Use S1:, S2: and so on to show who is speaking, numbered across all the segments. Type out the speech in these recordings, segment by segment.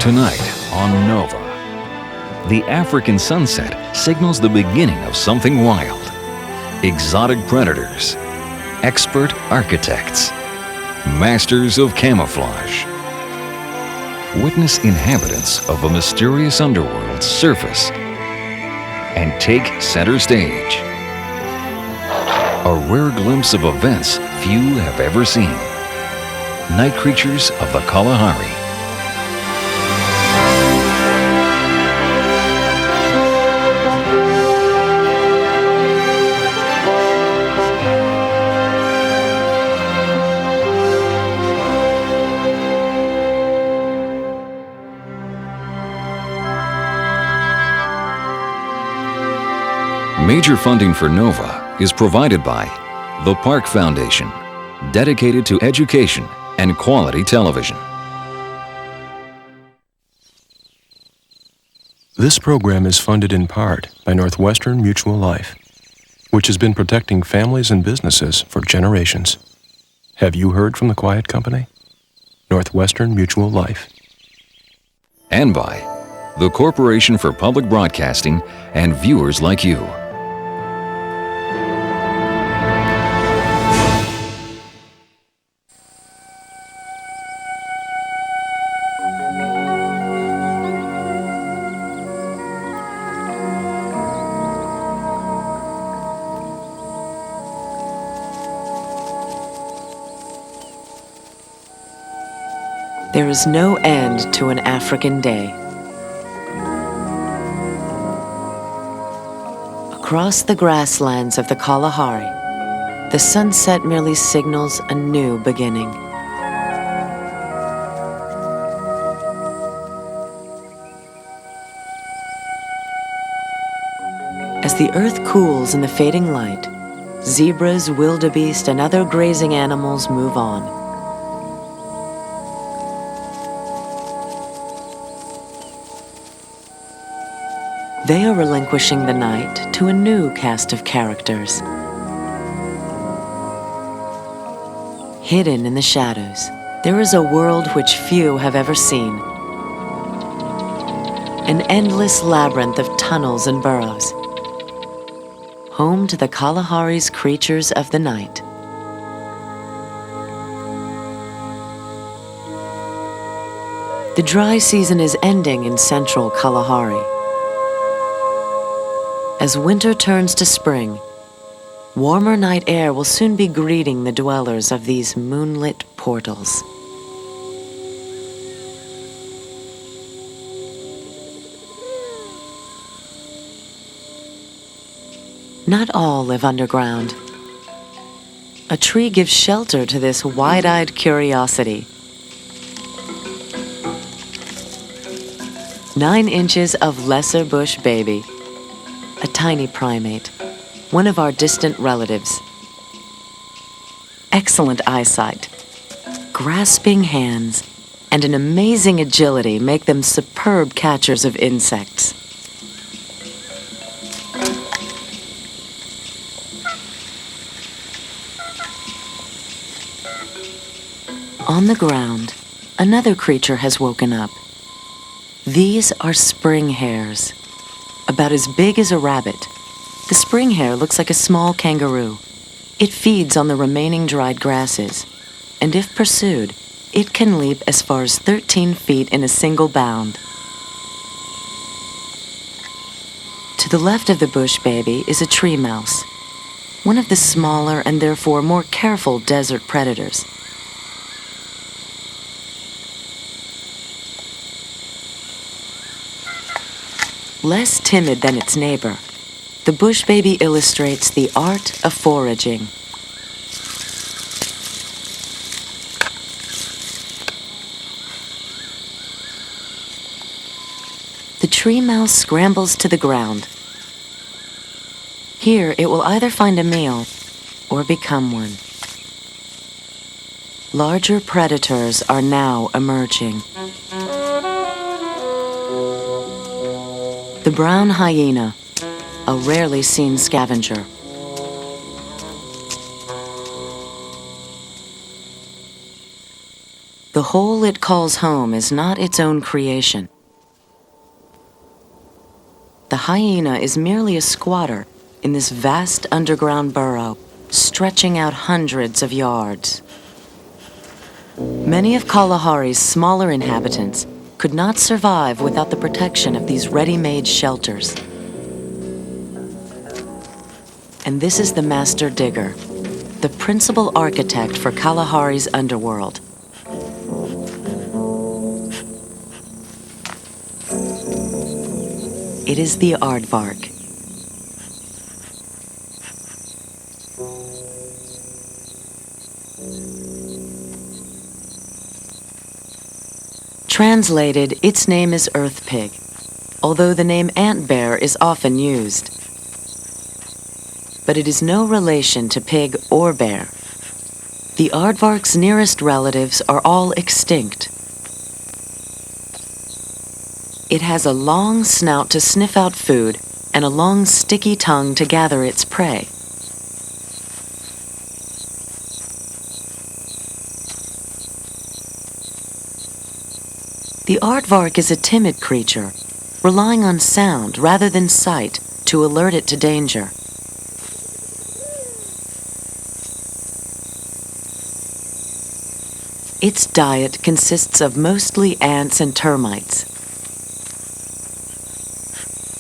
S1: Tonight on Nova, the African sunset signals the beginning of something wild. Exotic predators, expert architects, masters of camouflage. Witness inhabitants of a mysterious underworld surface and take center stage. A rare glimpse of events few have ever seen. Night creatures of the Kalahari. Major funding for Nova is provided by the Park Foundation, dedicated to education and quality television.
S2: This program is funded in part by Northwestern Mutual Life, which has been protecting families and businesses for generations. Have you heard from the quiet company? Northwestern Mutual Life.
S1: And by the Corporation for Public Broadcasting and viewers like you.
S3: There is no end to an African day. Across the grasslands of the Kalahari, the sunset merely signals a new beginning. As the earth cools in the fading light, zebras, wildebeest, and other grazing animals move on. They are relinquishing the night to a new cast of characters. Hidden in the shadows, there is a world which few have ever seen. An endless labyrinth of tunnels and burrows, home to the Kalahari's creatures of the night. The dry season is ending in central Kalahari. As winter turns to spring, warmer night air will soon be greeting the dwellers of these moonlit portals. Not all live underground. A tree gives shelter to this wide-eyed curiosity. 9 inches of lesser bush baby. A tiny primate, one of our distant relatives. Excellent eyesight, grasping hands, and an amazing agility make them superb catchers of insects. On the ground, another creature has woken up. These are spring hares. About as big as a rabbit, the spring hare looks like a small kangaroo. It feeds on the remaining dried grasses, and if pursued, it can leap as far as 13 feet in a single bound. To the left of the bush baby is a tree mouse, one of the smaller and therefore more careful desert predators. Less timid than its neighbor, the bush baby illustrates the art of foraging. The tree mouse scrambles to the ground. Here it will either find a meal or become one. Larger predators are now emerging. The brown hyena, a rarely seen scavenger. The The hole it calls home is not its own creation. The hyena is merely a squatter in this vast underground burrow, stretching out hundreds of yards. Many of Kalahari's smaller inhabitants could not survive without the protection of these ready-made shelters. And this is the master digger, the principal architect for Kalahari's underworld. It is the aardvark. Translated, its name is earth pig, although the name ant bear is often used. But it is no relation to pig or bear. The aardvark's nearest relatives are all extinct. It has a long snout to sniff out food and a long sticky tongue to gather its prey. The aardvark is a timid creature, relying on sound rather than sight to alert it to danger. Its diet consists of mostly ants and termites.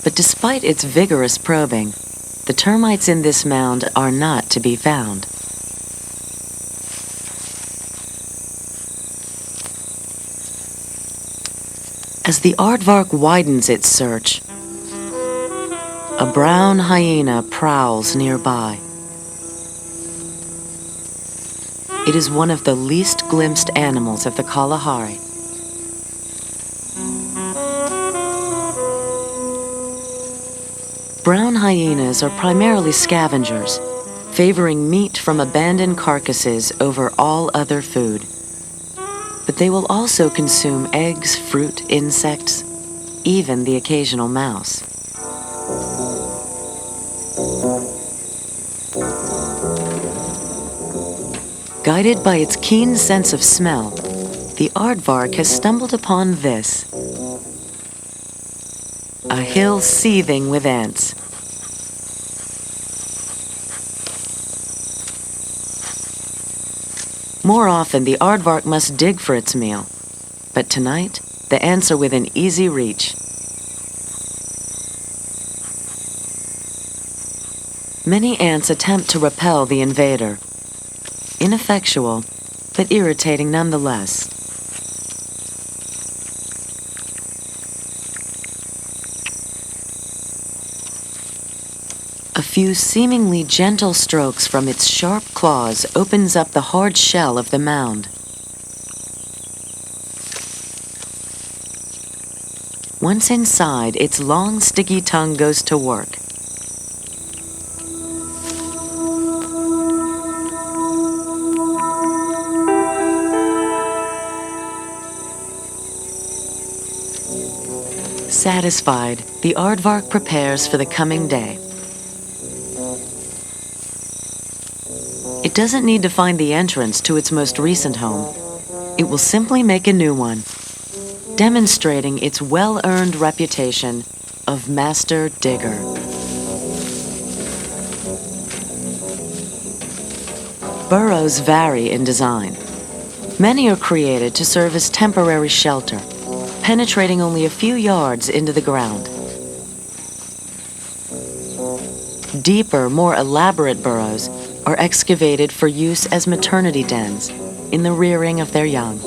S3: But despite its vigorous probing, the termites in this mound are not to be found. As the aardvark widens its search, a brown hyena prowls nearby. It is one of the least glimpsed animals of the Kalahari. Brown hyenas are primarily scavengers, favoring meat from abandoned carcasses over all other food. But they will also consume eggs, fruit, insects, even the occasional mouse. Guided by its keen sense of smell, the aardvark has stumbled upon this: a hill seething with ants. More often, the aardvark must dig for its meal, but tonight, the ants are within easy reach. Many ants attempt to repel the invader. Ineffectual, but irritating nonetheless. A few seemingly gentle strokes from its sharp claws opens up the hard shell of the mound. Once inside, its long, sticky tongue goes to work. Satisfied, the aardvark prepares for the coming day. It doesn't need to find the entrance to its most recent home. It will simply make a new one, demonstrating its well-earned reputation of master digger. Burrows vary in design. Many are created to serve as temporary shelter, penetrating only a few yards into the ground. Deeper, more elaborate burrows are excavated for use as maternity dens in the rearing of their young.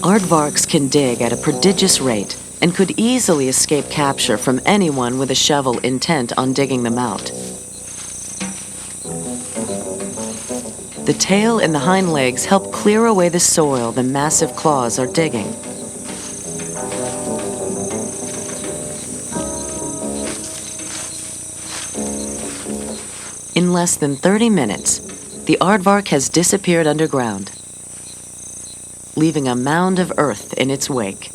S3: Aardvarks can dig at a prodigious rate and could easily escape capture from anyone with a shovel intent on digging them out. The tail and the hind legs help clear away the soil the massive claws are digging. In less than 30 minutes, the aardvark has disappeared underground, leaving a mound of earth in its wake.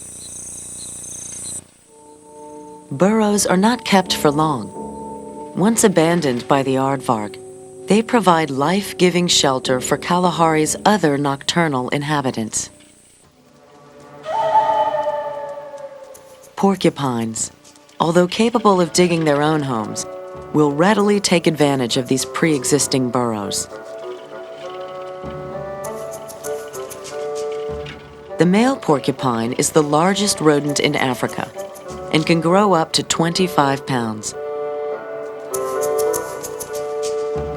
S3: burrows are not kept for long. Once abandoned by the aardvark, they provide life-giving shelter for Kalahari's other nocturnal inhabitants. Porcupines, although capable of digging their own homes, will readily take advantage of these pre-existing burrows. The male porcupine is the largest rodent in Africa and can grow up to 25 pounds.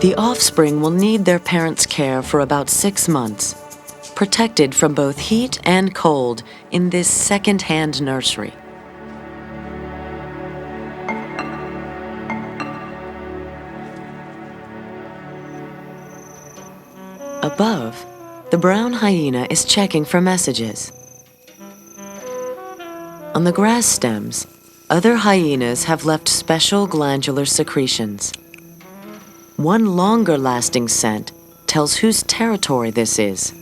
S3: The offspring will need their parents' care for about 6 months, protected from both heat and cold in this second-hand nursery. Above, the brown hyena is checking for messages. On the grass stems, other hyenas have left special glandular secretions. One longer-lasting scent tells whose territory this is.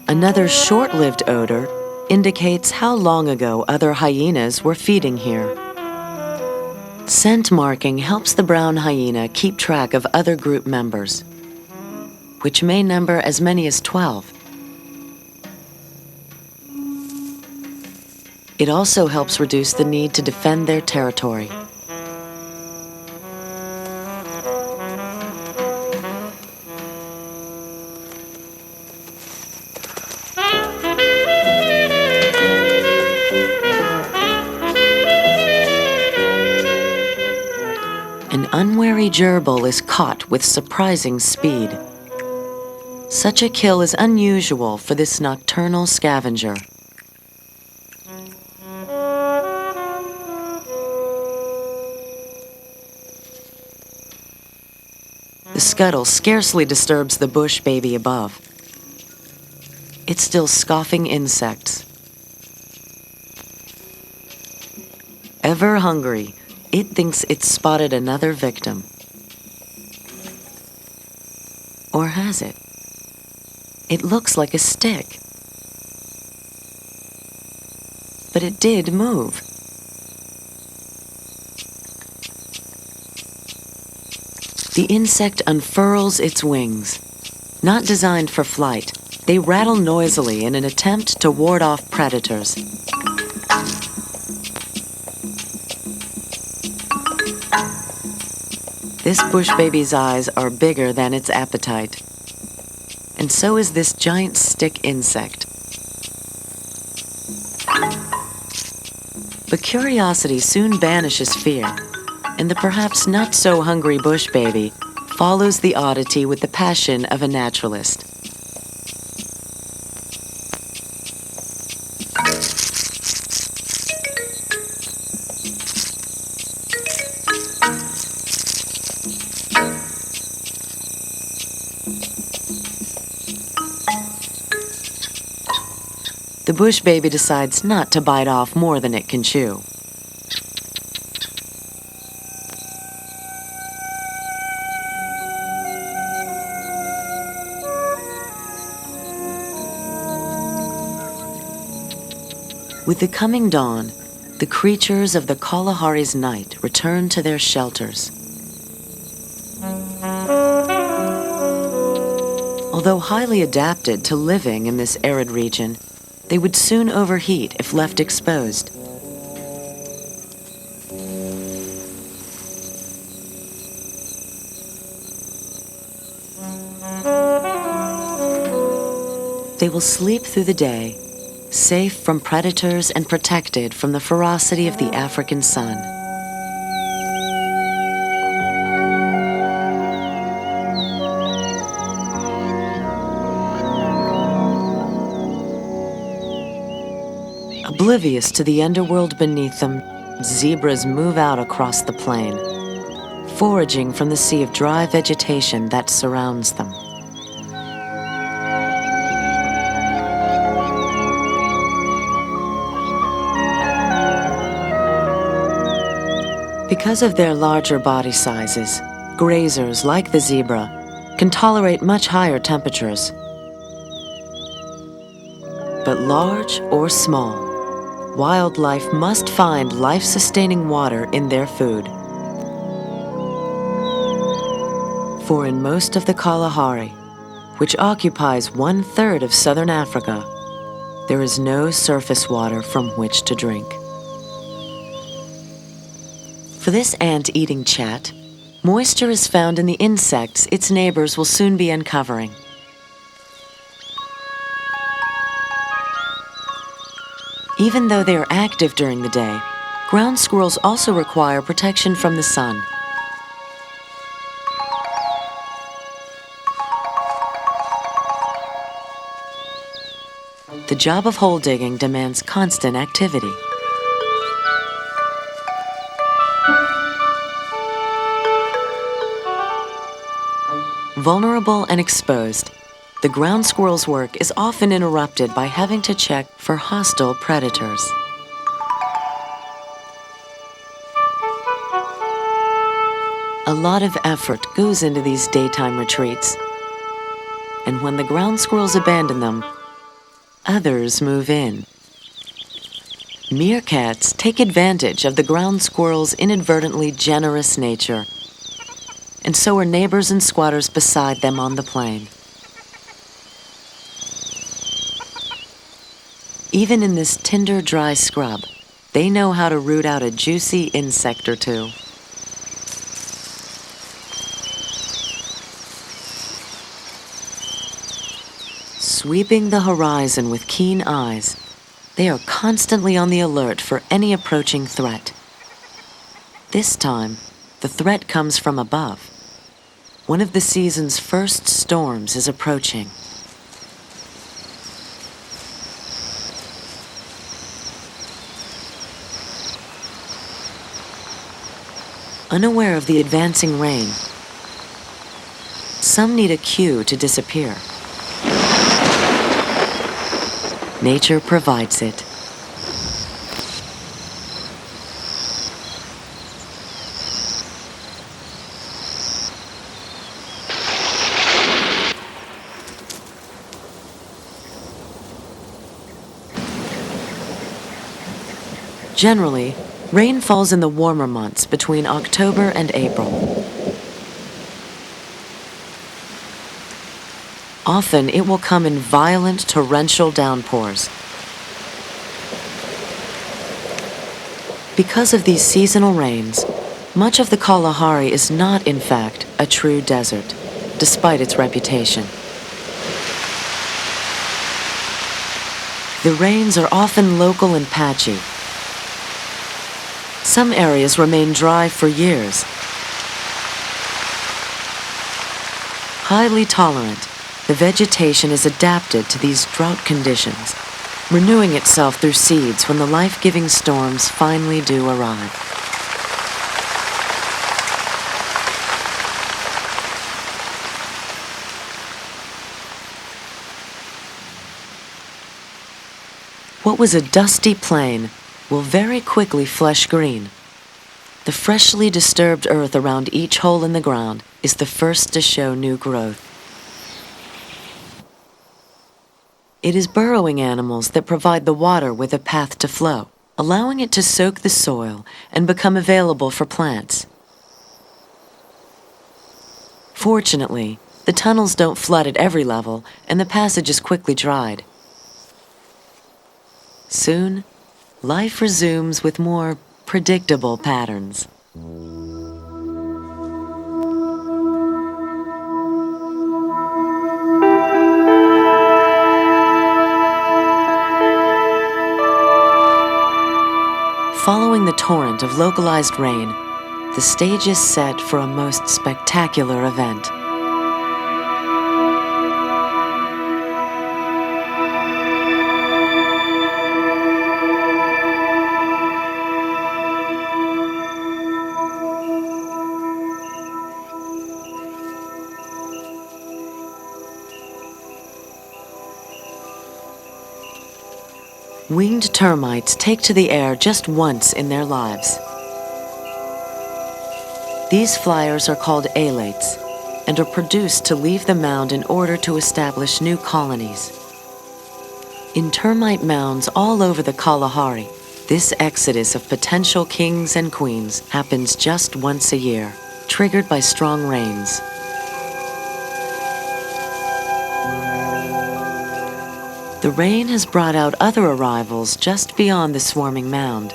S3: Another short-lived odor indicates how long ago other hyenas were feeding here. Scent marking helps the brown hyena keep track of other group members, which may number as many as 12. It also helps reduce the need to defend their territory. An unwary gerbil is caught with surprising speed. Such a kill is unusual for this nocturnal scavenger. The scuttle scarcely disturbs the bush baby above. It's still scoffing insects. Ever hungry, it thinks it's spotted another victim. Or has it? It looks like a stick. But it did move. The insect unfurls its wings. Not designed for flight, they rattle noisily in an attempt to ward off predators. This bush baby's eyes are bigger than its appetite. And so is this giant stick insect. But curiosity soon banishes fear, and the perhaps not so hungry bush baby follows the oddity with the passion of a naturalist. The bush baby decides not to bite off more than it can chew. With the coming dawn, the creatures of the Kalahari's night return to their shelters. Although highly adapted to living in this arid region, they would soon overheat if left exposed. They will sleep through the day, safe from predators and protected from the ferocity of the African sun. Oblivious to the underworld beneath them, zebras move out across the plain, foraging from the sea of dry vegetation that surrounds them. Because of their larger body sizes, grazers like the zebra can tolerate much higher temperatures. But large or small, wildlife must find life-sustaining water in their food. For in most of the Kalahari, which occupies 1/3 of southern Africa, there is no surface water from which to drink. For this ant-eating chat, moisture is found in the insects its neighbors will soon be uncovering. Even though they are active during the day, ground squirrels also require protection from the sun. The job of hole digging demands constant activity. Vulnerable and exposed, the ground squirrel's work is often interrupted by having to check for hostile predators. A lot of effort goes into these daytime retreats, and when the ground squirrels abandon them, others move in. Meerkats take advantage of the ground squirrel's inadvertently generous nature, and so are neighbors and squatters beside them on the plain. Even in this tinder, dry scrub, they know how to root out a juicy insect or two. Sweeping the horizon with keen eyes, they are constantly on the alert for any approaching threat. This time, the threat comes from above. One of the season's first storms is approaching. Unaware of the advancing rain, some need a cue to disappear. Nature provides it. Generally, rain falls in the warmer months between October and April. Often it will come in violent torrential downpours. Because of these seasonal rains, much of the Kalahari is not, in fact, a true desert, despite its reputation. The rains are often local and patchy. Some areas remain dry for years. Highly tolerant, the vegetation is adapted to these drought conditions, renewing itself through seeds when the life-giving storms finally do arrive. What was a dusty plain will very quickly flush green. The freshly disturbed earth around each hole in the ground is the first to show new growth. It is burrowing animals that provide the water with a path to flow, allowing it to soak the soil and become available for plants. Fortunately, the tunnels don't flood at every level, and the passage is quickly dried. Soon, life resumes with more predictable patterns. Following the torrent of localized rain, the stage is set for a most spectacular event. Winged termites take to the air just once in their lives. These flyers are called alates and are produced to leave the mound in order to establish new colonies. In termite mounds all over the Kalahari, This exodus of potential kings and queens happens just once a year, triggered by strong rains. The rain has brought out other arrivals just beyond the swarming mound.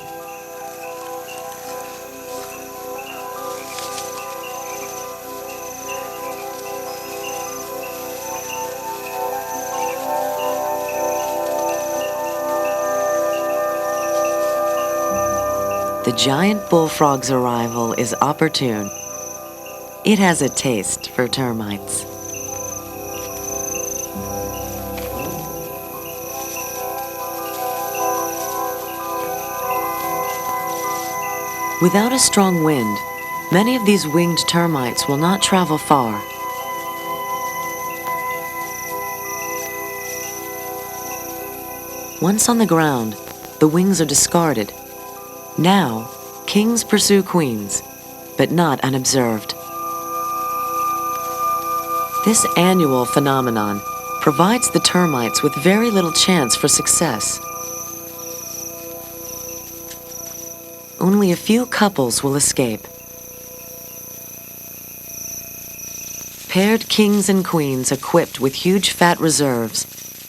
S3: The giant bullfrog's arrival is opportune. It has a taste for termites. Without a strong wind, many of these winged termites will not travel far. Once on the ground, the wings are discarded. Now, kings pursue queens, but not unobserved. This annual phenomenon provides the termites with very little chance for success. Only a few couples will escape. Paired kings and queens equipped with huge fat reserves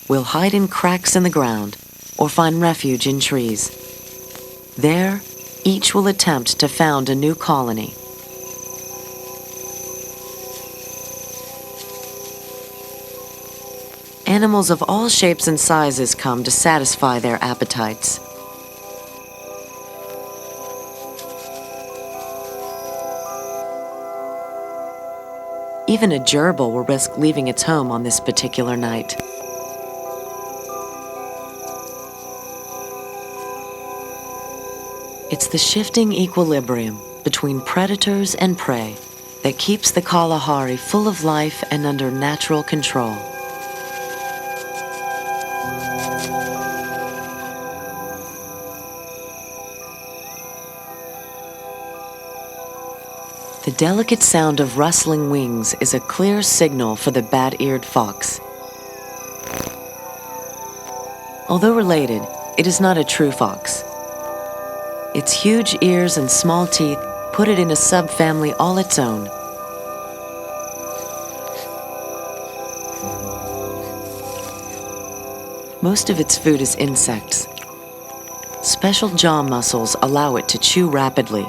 S3: will hide in cracks in the ground or find refuge in trees. There, each will attempt to found a new colony. Animals of all shapes and sizes come to satisfy their appetites. Even a gerbil will risk leaving its home on this particular night. It's the shifting equilibrium between predators and prey that keeps the Kalahari full of life and under natural control. The delicate sound of rustling wings is a clear signal for the bat-eared fox. Although related, it is not a true fox. Its huge ears and small teeth put it in a subfamily all its own. Most of its food is insects. Special jaw muscles allow it to chew rapidly,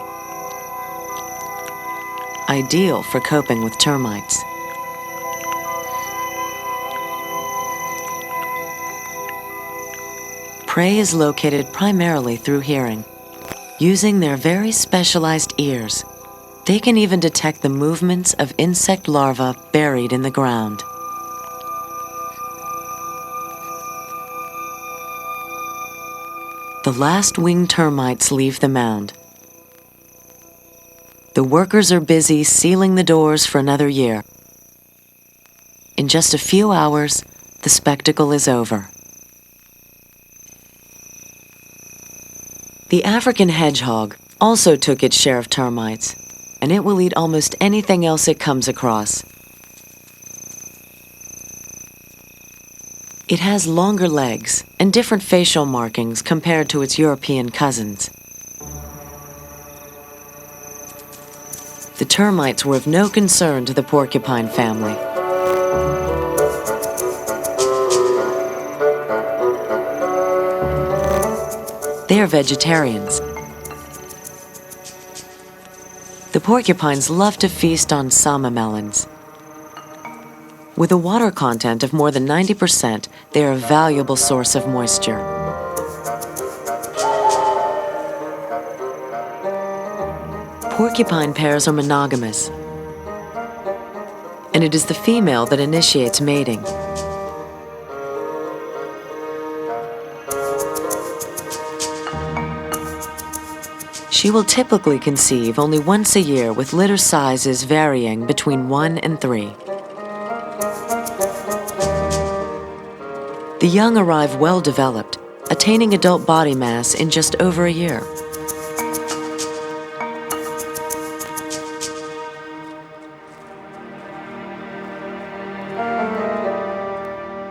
S3: ideal for coping with termites. Prey is located primarily through hearing. Using their very specialized ears, they can even detect the movements of insect larvae buried in the ground. The last winged termites leave the mound. The workers are busy sealing the doors for another year. In just a few hours, the spectacle is over. The African hedgehog also took its share of termites, and it will eat almost anything else it comes across. It has longer legs and different facial markings compared to its European cousins. The termites were of no concern to the porcupine family. They are vegetarians. The porcupines love to feast on sama melons. With a water content of more than 90%, they are a valuable source of moisture. Porcupine pairs are monogamous, and it is the female that initiates mating. She will typically conceive only once a year, with litter sizes varying between 1 and 3. The young arrive well developed, attaining adult body mass in just over a year.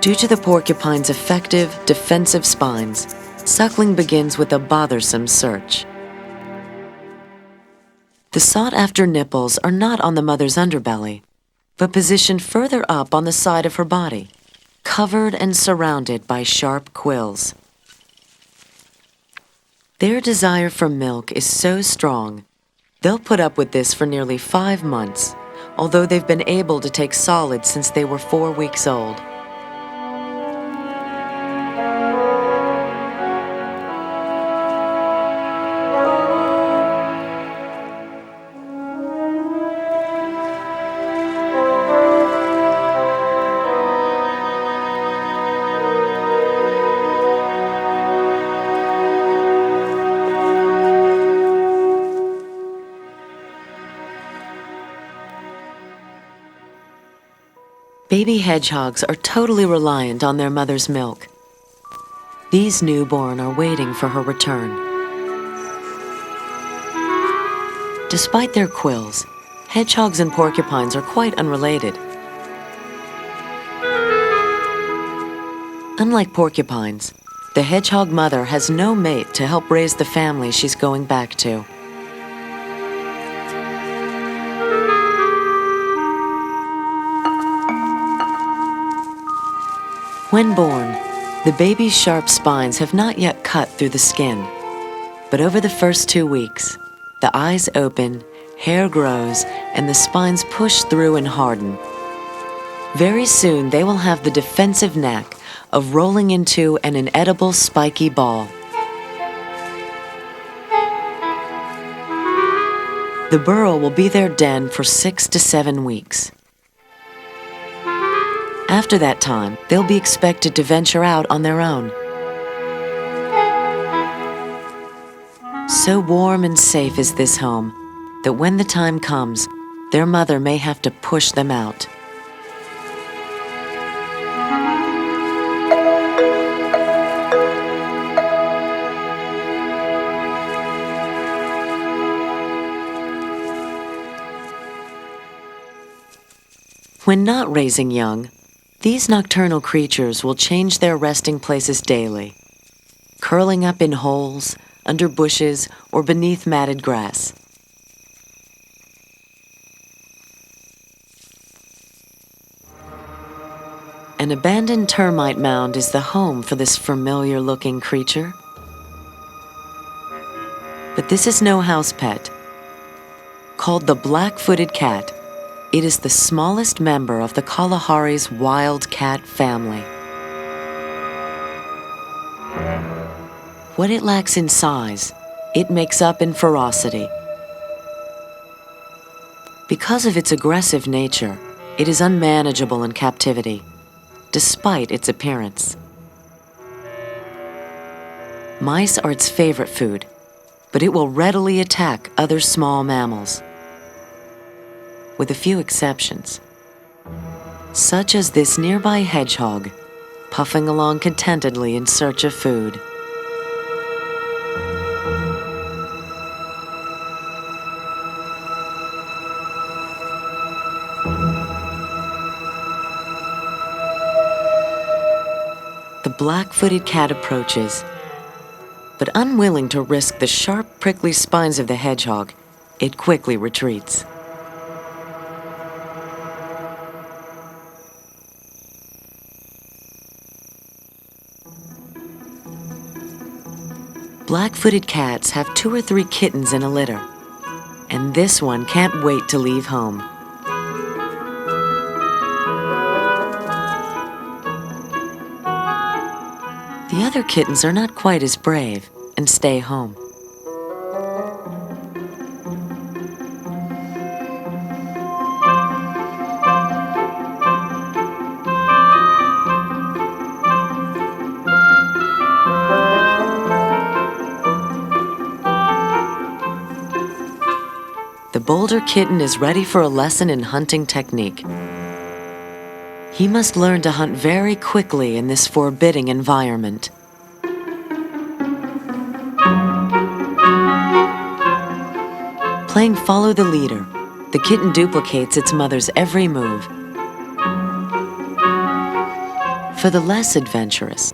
S3: Due to the porcupine's effective defensive spines, suckling begins with a bothersome search. The sought-after nipples are not on the mother's underbelly, but positioned further up on the side of her body, covered and surrounded by sharp quills. Their desire for milk is so strong, they'll put up with this for nearly 5 months, although they've been able to take solids since they were 4 weeks old. Baby hedgehogs are totally reliant on their mother's milk. These newborn are waiting for her return. Despite their quills, hedgehogs and porcupines are quite unrelated. Unlike porcupines, the hedgehog mother has no mate to help raise the family she's going back to. When born, the baby's sharp spines have not yet cut through the skin. But over the first 2 weeks, the eyes open, hair grows, and the spines push through and harden. Very soon, they will have the defensive knack of rolling into an inedible spiky ball. The burrow will be their den for 6 to 7 weeks. After that time, they'll be expected to venture out on their own. So warm and safe is this home that when the time comes, their mother may have to push them out. When not raising young, these nocturnal creatures will change their resting places daily, curling up in holes, under bushes, or beneath matted grass. An abandoned termite mound is the home for this familiar-looking creature. But this is no house pet. Called the black-footed cat, it is the smallest member of the Kalahari's wild cat family. What it lacks in size, it makes up in ferocity. Because of its aggressive nature, it is unmanageable in captivity, despite its appearance. Mice are its favorite food, but it will readily attack other small mammals. With a few exceptions, such as this nearby hedgehog, puffing along contentedly in search of food. The black-footed cat approaches, but unwilling to risk the sharp, prickly spines of the hedgehog, it quickly retreats. Black-footed cats have 2 or 3 kittens in a litter, and this one can't wait to leave home. The other kittens are not quite as brave and stay home. The bolder kitten is ready for a lesson in hunting technique. He must learn to hunt very quickly in this forbidding environment. Playing follow the leader, the kitten duplicates its mother's every move. For the less adventurous,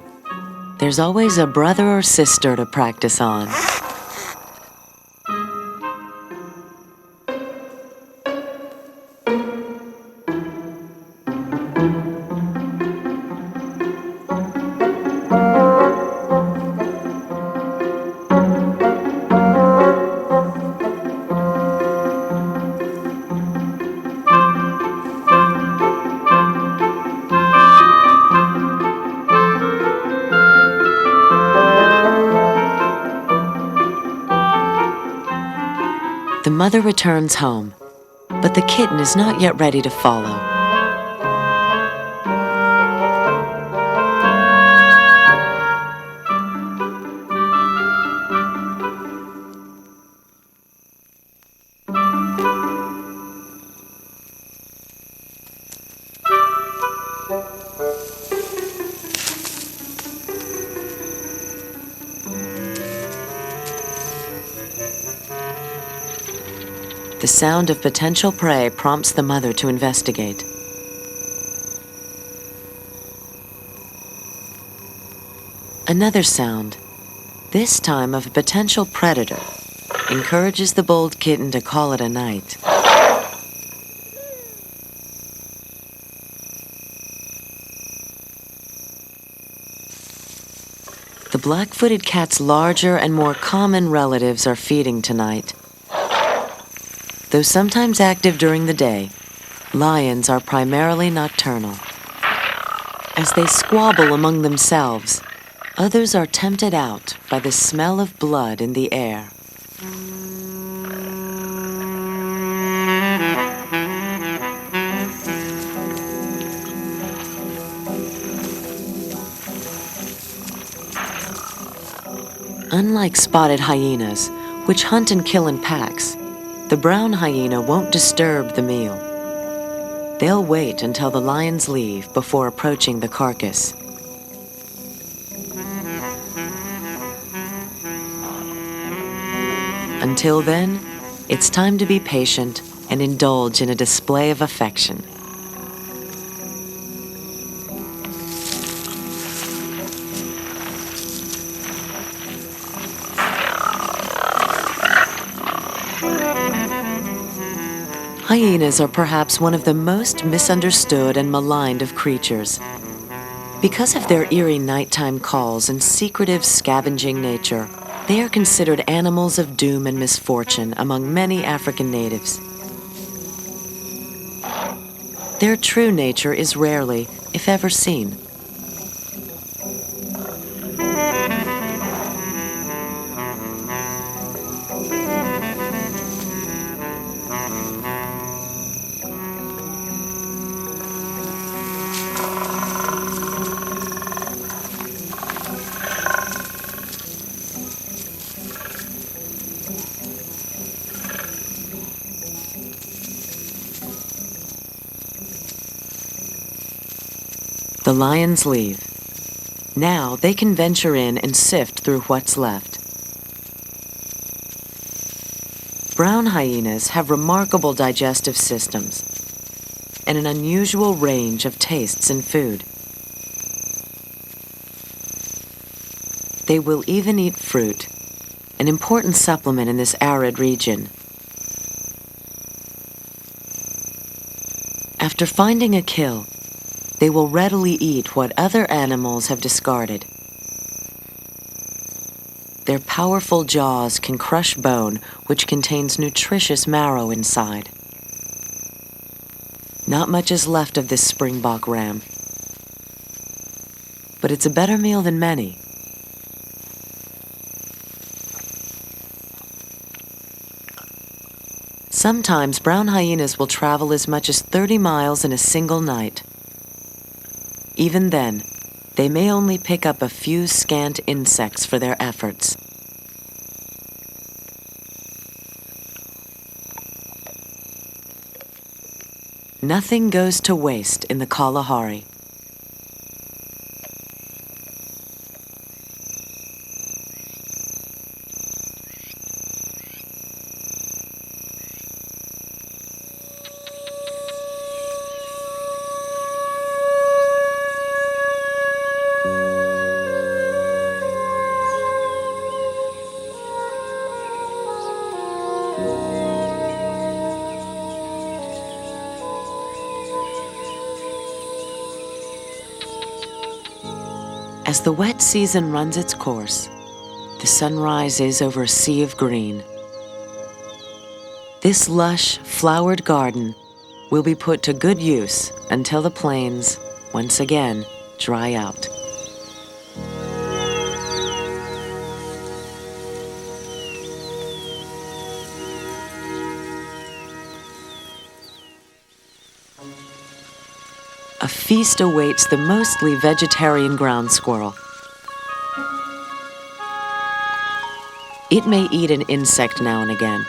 S3: there's always a brother or sister to practice on. The mother returns home, but the kitten is not yet ready to follow. The sound of potential prey prompts the mother to investigate. Another sound, this time of a potential predator, encourages the bold kitten to call it a night. The black-footed cat's larger and more common relatives are feeding tonight. Though sometimes active during the day, lions are primarily nocturnal. As they squabble among themselves, others are tempted out by the smell of blood in the air. Unlike spotted hyenas, which hunt and kill in packs, the brown hyena won't disturb the meal. They'll wait until the lions leave before approaching the carcass. Until then, it's time to be patient and indulge in a display of affection. Hyenas are perhaps one of the most misunderstood and maligned of creatures. Because of their eerie nighttime calls and secretive scavenging nature, they are considered animals of doom and misfortune among many African natives. Their true nature is rarely, if ever, seen. The lions leave. Now they can venture in and sift through what's left. Brown hyenas have remarkable digestive systems and an unusual range of tastes in food. They will even eat fruit, an important supplement in this arid region. After finding a kill, they will readily eat what other animals have discarded. Their powerful jaws can crush bone, which contains nutritious marrow inside. Not much is left of this springbok ram, but it's a better meal than many. Sometimes brown hyenas will travel as much as 30 miles in a single night. Even then, they may only pick up a few scant insects for their efforts. Nothing goes to waste in the Kalahari. As the wet season runs its course, the sun rises over a sea of green. This lush, flowered garden will be put to good use until the plains, once again, dry out. A feast awaits the mostly vegetarian ground squirrel. It may eat an insect now and again,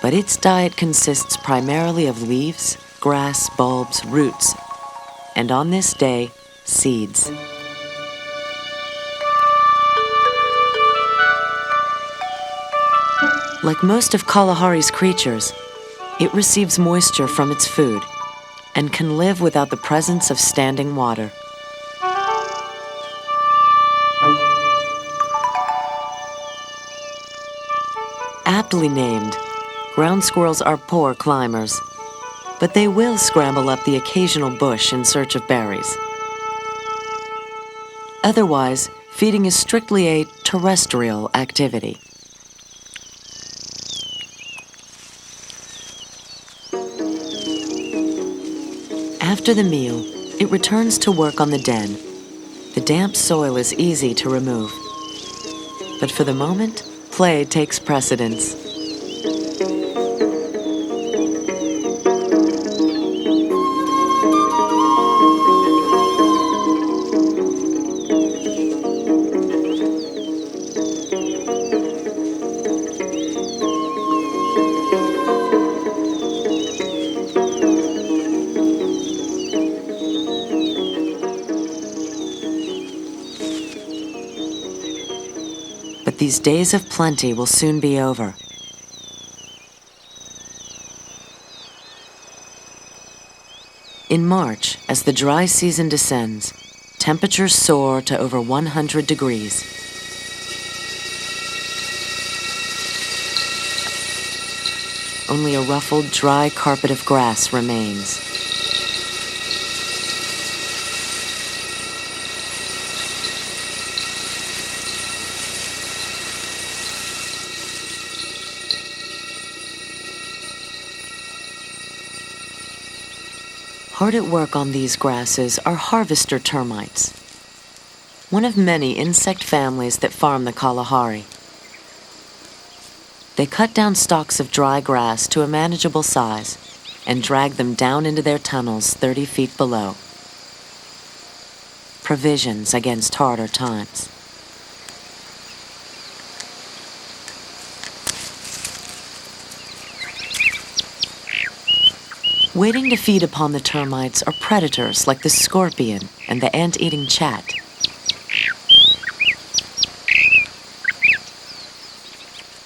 S3: but its diet consists primarily of leaves, grass, bulbs, roots, and on this day, seeds. Like most of Kalahari's creatures, it receives moisture from its food and can live without the presence of standing water. Aptly named, ground squirrels are poor climbers, but they will scramble up the occasional bush in search of berries. Otherwise, feeding is strictly a terrestrial activity. After the meal, it returns to work on the den. The damp soil is easy to remove. But for the moment, play takes precedence. These days of plenty will soon be over. In March, as the dry season descends, temperatures soar to over 100 degrees. Only a ruffled, dry carpet of grass remains. Hard at work on these grasses are harvester termites, one of many insect families that farm the Kalahari. They cut down stalks of dry grass to a manageable size and drag them down into their tunnels 30 feet below. Provisions against harder times. Waiting to feed upon the termites are predators like the scorpion and the ant-eating chat.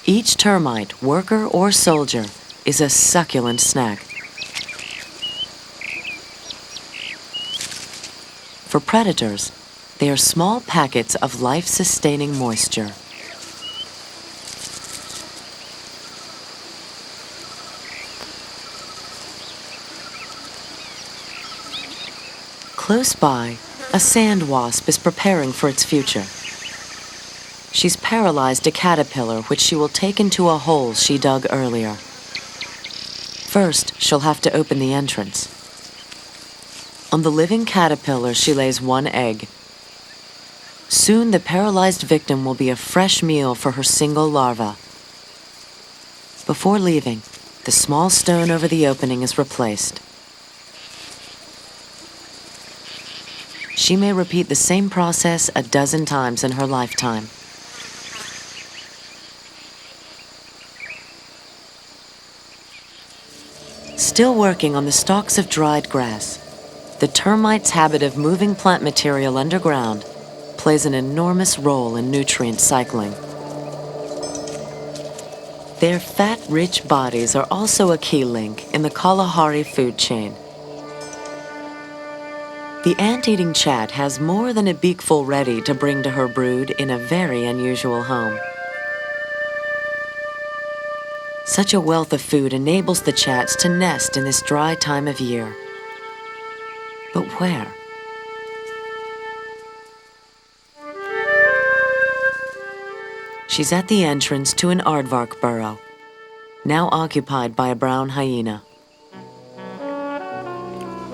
S3: Each termite, worker or soldier, is a succulent snack. For predators, they are small packets of life-sustaining moisture. Close by, a sand wasp is preparing for its future. She's paralyzed a caterpillar which she will take into a hole she dug earlier. First, she'll have to open the entrance. On the living caterpillar, she lays one egg. Soon, the paralyzed victim will be a fresh meal for her single larva. Before leaving, the small stone over the opening is replaced. She may repeat the same process a dozen times in her lifetime. Still working on the stalks of dried grass, the termite's habit of moving plant material underground plays an enormous role in nutrient cycling. Their fat-rich bodies are also a key link in the Kalahari food chain. The ant-eating chat has more than a beakful ready to bring to her brood in a very unusual home. Such a wealth of food enables the chats to nest in this dry time of year. But where? She's at the entrance to an aardvark burrow, now occupied by a brown hyena.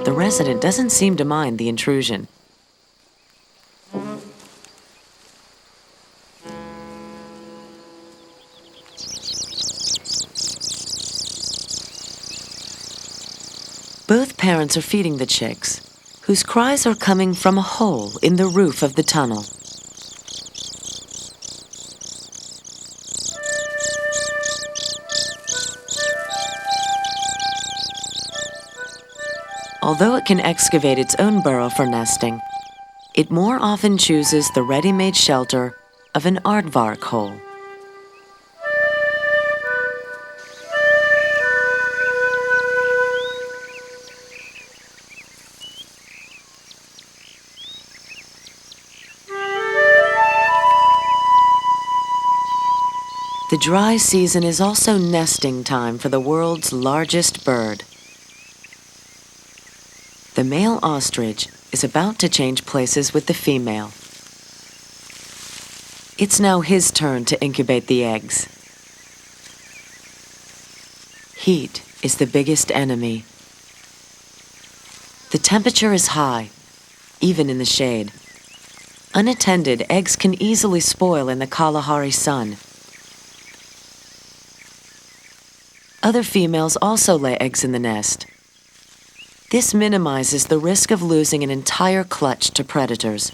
S3: The resident doesn't seem to mind the intrusion. Both parents are feeding the chicks, whose cries are coming from a hole in the roof of the tunnel. Although it can excavate its own burrow for nesting, it more often chooses the ready-made shelter of an aardvark hole. The dry season is also nesting time for the world's largest bird. The male ostrich is about to change places with the female. It's now his turn to incubate the eggs. Heat is the biggest enemy. The temperature is high, even in the shade. Unattended, eggs can easily spoil in the Kalahari sun. Other females also lay eggs in the nest. This minimizes the risk of losing an entire clutch to predators.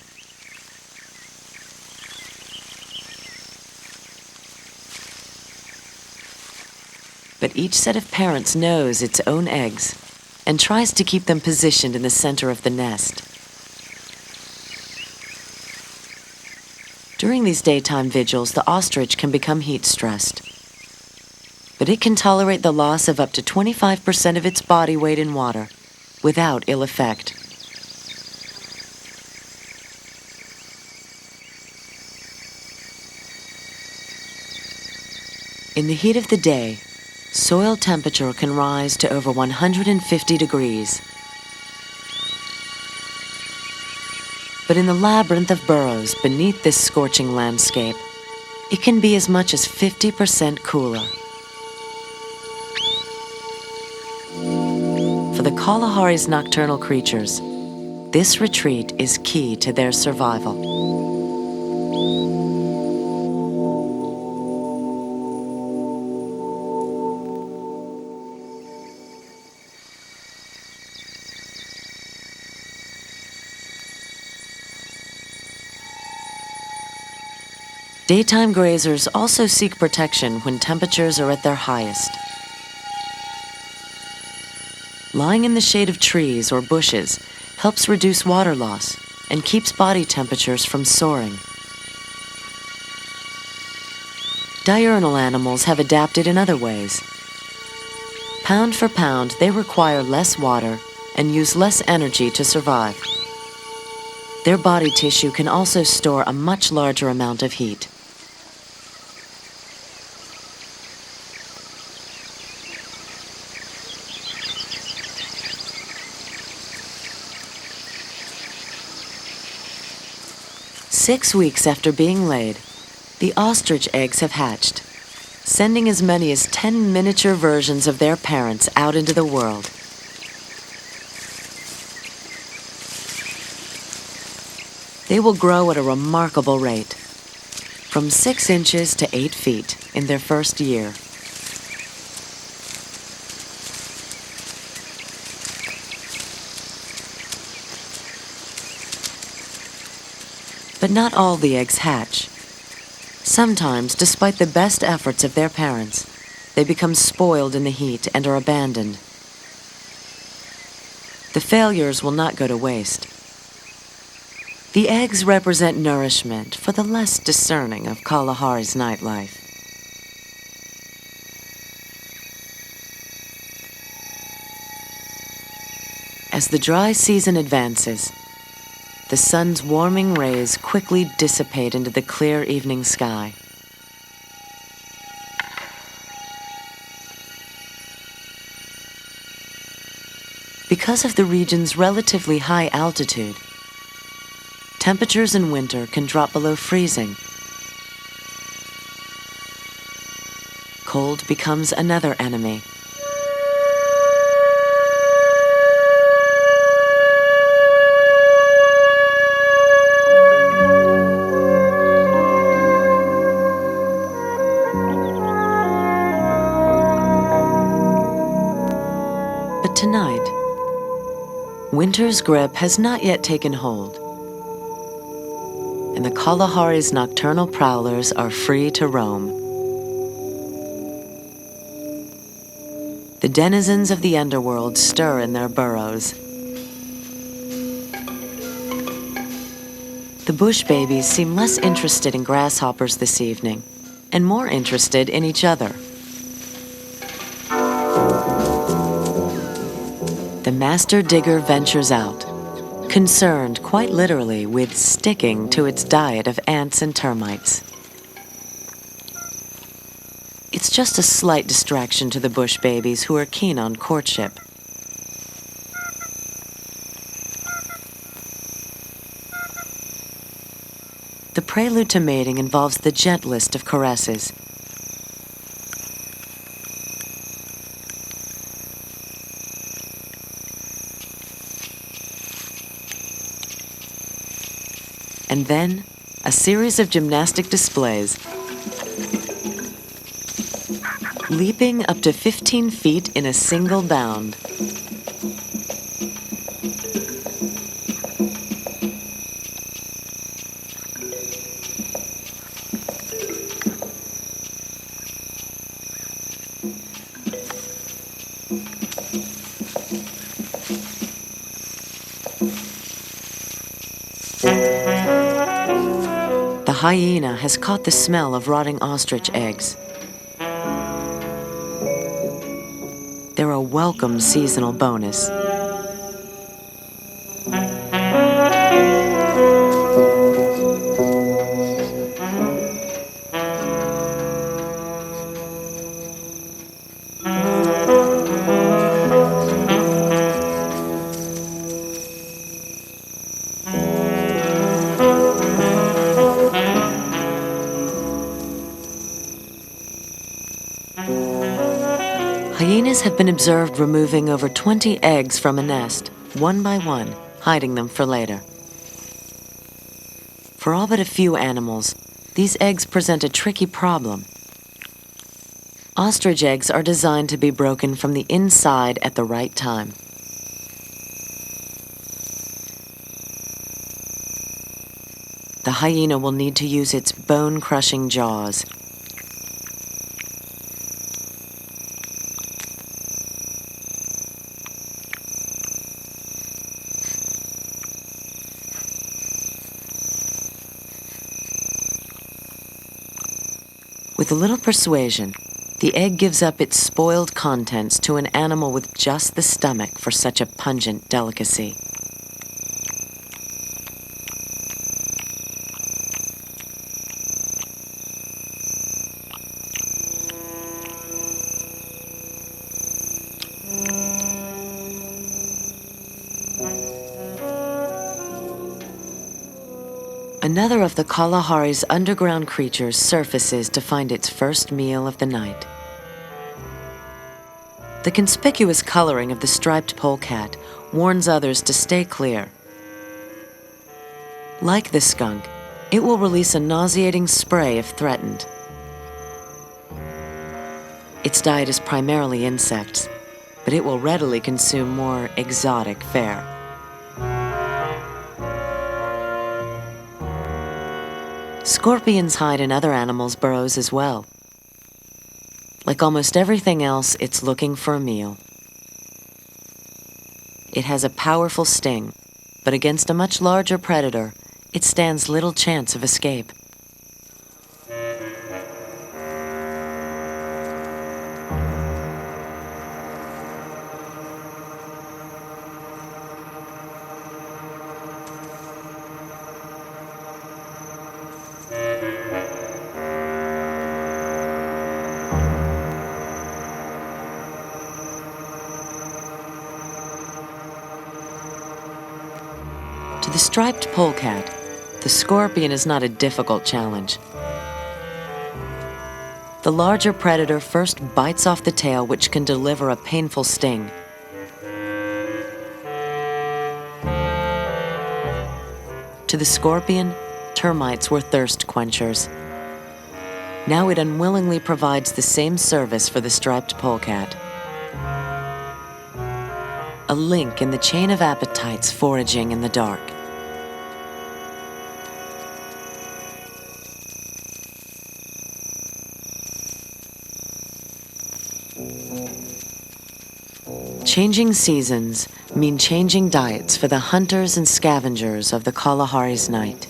S3: But each set of parents knows its own eggs and tries to keep them positioned in the center of the nest. During these daytime vigils, the ostrich can become heat-stressed. But it can tolerate the loss of up to 25% of its body weight in water without ill effect. In the heat of the day, soil temperature can rise to over 150 degrees. But in the labyrinth of burrows beneath this scorching landscape, it can be as much as 50% cooler. For the Kalahari's nocturnal creatures, this retreat is key to their survival. Daytime grazers also seek protection when temperatures are at their highest. Lying in the shade of trees or bushes helps reduce water loss and keeps body temperatures from soaring. Diurnal animals have adapted in other ways. Pound for pound, they require less water and use less energy to survive. Their body tissue can also store a much larger amount of heat. Six weeks after being laid, the ostrich eggs have hatched, sending as many as 10 miniature versions of their parents out into the world. They will grow at a remarkable rate, from 6 inches to 8 feet in their first year. But not all the eggs hatch. Sometimes, despite the best efforts of their parents, they become spoiled in the heat and are abandoned. The failures will not go to waste. The eggs represent nourishment for the less discerning of Kalahari's nightlife. As the dry season advances, the sun's warming rays quickly dissipate into the clear evening sky. Because of the region's relatively high altitude, temperatures in winter can drop below freezing. Cold becomes another enemy. But tonight, winter's grip has not yet taken hold, and the Kalahari's nocturnal prowlers are free to roam. The denizens of the underworld stir in their burrows. The bush babies seem less interested in grasshoppers this evening, and more interested in each other. The master digger ventures out, concerned quite literally with sticking to its diet of ants and termites. It's just a slight distraction to the bush babies who are keen on courtship. The prelude to mating involves the gentlest of caresses. And then, a series of gymnastic displays. Leaping up to 15 feet in a single bound. The hyena has caught the smell of rotting ostrich eggs. They're a welcome seasonal bonus. Hyenas have been observed removing over 20 eggs from a nest, one by one, hiding them for later. For all but a few animals, these eggs present a tricky problem. Ostrich eggs are designed to be broken from the inside at the right time. The hyena will need to use its bone-crushing jaws. With a little persuasion, the egg gives up its spoiled contents to an animal with just the stomach for such a pungent delicacy. Another of the Kalahari's underground creatures surfaces to find its first meal of the night. The conspicuous coloring of the striped polecat warns others to stay clear. Like the skunk, it will release a nauseating spray if threatened. Its diet is primarily insects, but it will readily consume more exotic fare. Scorpions hide in other animals' burrows as well. Like almost everything else, it's looking for a meal. It has a powerful sting, but against a much larger predator, it stands little chance of escape. To the striped polecat, the scorpion is not a difficult challenge. The larger predator first bites off the tail, which can deliver a painful sting. To the scorpion, termites were thirst quenchers. Now it unwillingly provides the same service for the striped polecat. A link in the chain of appetites foraging in the dark. Changing seasons mean changing diets for the hunters and scavengers of the Kalahari's night.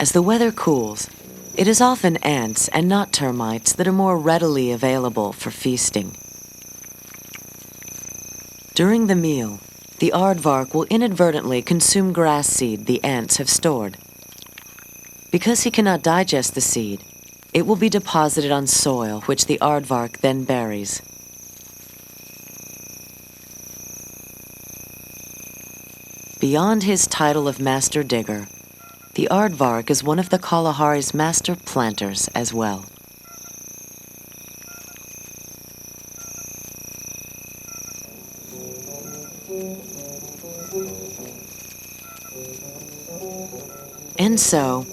S3: As the weather cools, it is often ants and not termites that are more readily available for feasting. During the meal, the aardvark will inadvertently consume grass seed the ants have stored. Because he cannot digest the seed, it will be deposited on soil which the aardvark then buries. Beyond his title of master digger, the aardvark is one of the Kalahari's master planters as well. And so,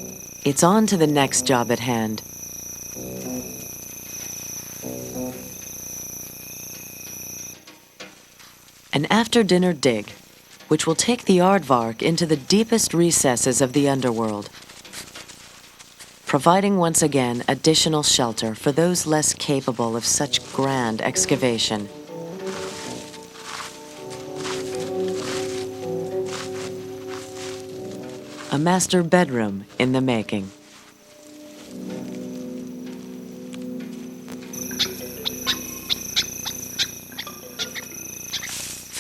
S3: it's on to the next job at hand. An after-dinner dig, which will take the aardvark into the deepest recesses of the underworld, providing once again additional shelter for those less capable of such grand excavation. A master bedroom in the making.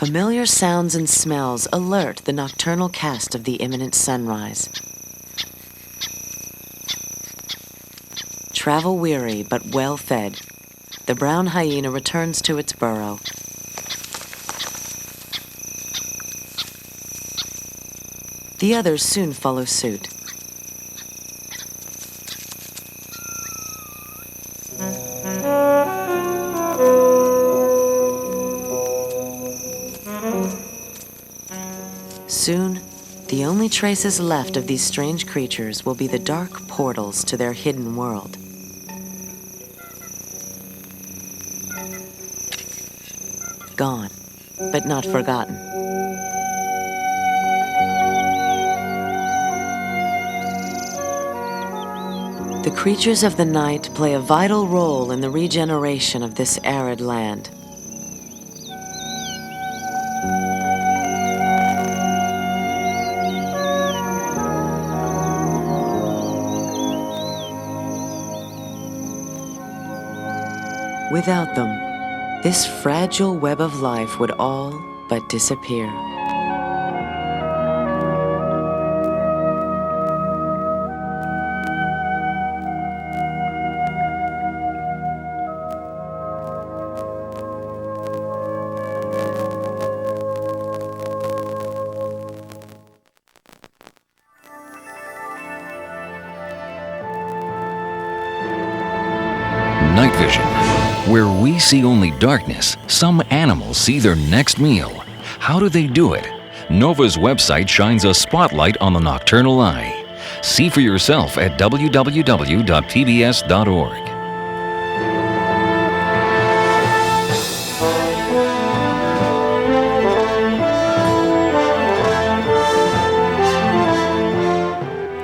S3: Familiar sounds and smells alert the nocturnal cast of the imminent sunrise. Travel-weary but well-fed, the brown hyena returns to its burrow. The others soon follow suit. Soon, the only traces left of these strange creatures will be the dark portals to their hidden world. Gone, but not forgotten. The creatures of the night play a vital role in the regeneration of this arid land. Without them, this fragile web of life would all but disappear.
S1: Night vision. Where we see only darkness, some animals see their next meal. How do they do it? NOVA's website shines a spotlight on the nocturnal eye. See for yourself at www.pbs.org.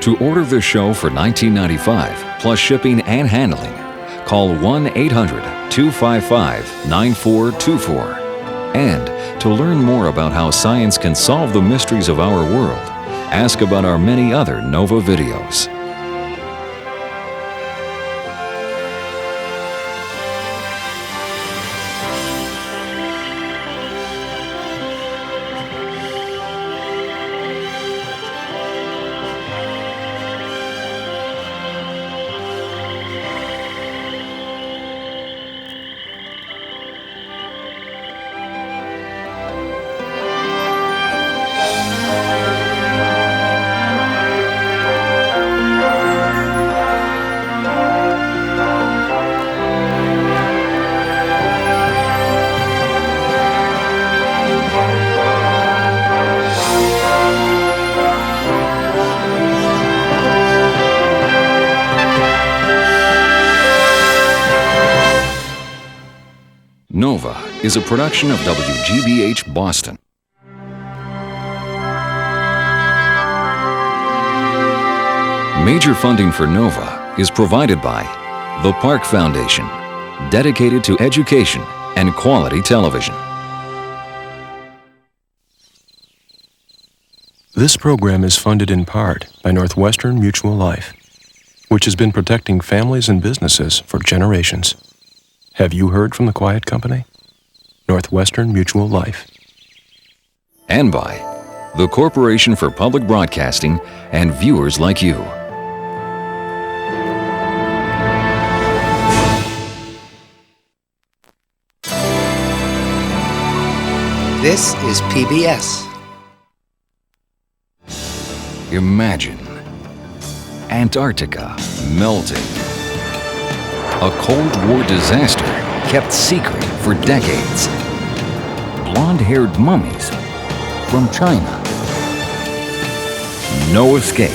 S1: To order the show for $19.95, plus shipping and handling, call 1-800-255-9424. And to learn more about how science can solve the mysteries of our world, ask about our many other NOVA videos. is a production of WGBH Boston. Major funding for NOVA is provided by the Park Foundation, dedicated to education and quality television.
S2: This program is funded in part by Northwestern Mutual Life, which has been protecting families and businesses for generations. Have you heard from the quiet company? Northwestern Mutual Life.
S1: And by the Corporation for Public Broadcasting and viewers like you.
S4: This is PBS.
S1: Imagine Antarctica melting. A Cold War disaster kept secret for decades. Blonde-haired mummies from China. No escape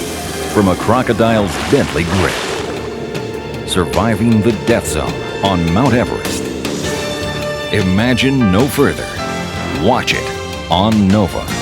S1: from a crocodile's deadly grip. Surviving the death zone on Mount Everest. Imagine no further. Watch it on NOVA.